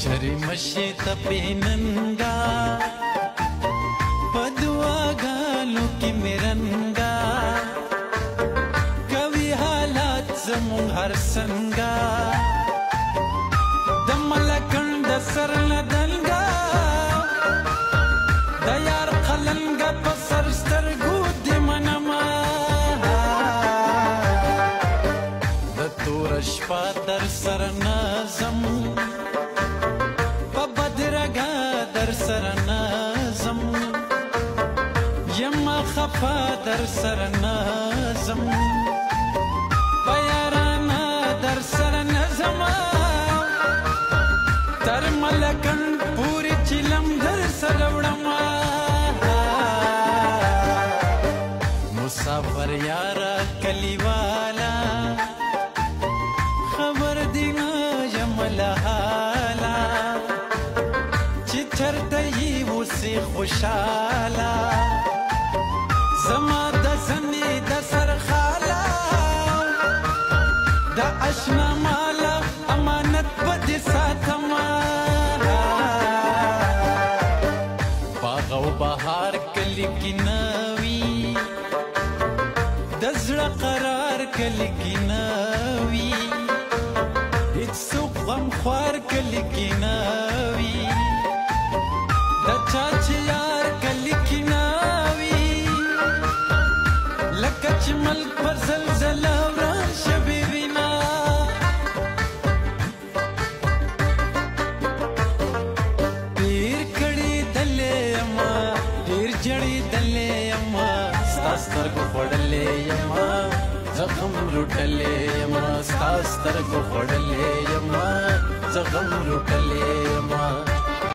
چری مشي تپیننگا پدواګانو کې مرنګا کوي حالات زمون هر څنګه د ملکند سر ندلګا د یار قلنګا په سر سترګو دې منما د تور شپه در سر نازم در سر نازم یما خفا در سر نازم بیارانا در سر نازم تر ملکن پوری چلم در سر وڑما مسافر یارا کلیوالا خبر دینا یملا حالا چرته یې اوسې خوشاله زما د زنې د سرخاله د اشنا ماله امانت به دې ساتمه باغ او بهار کلي کې نه وي د زړه قرار کلي کې نه وي هېڅ څوک غمخوار کلي کې نه وي د چا چې یار کلي کې ناوي لکه چې ملک پر زلزله وران شوې وینا ډېر کړېدلې یمه ډېر جړېدلې یمه ستا سترګو خوړلې یمه زخم لوټلې یمه ستا سترګو خوړلې یمه زخم لوټلې یمه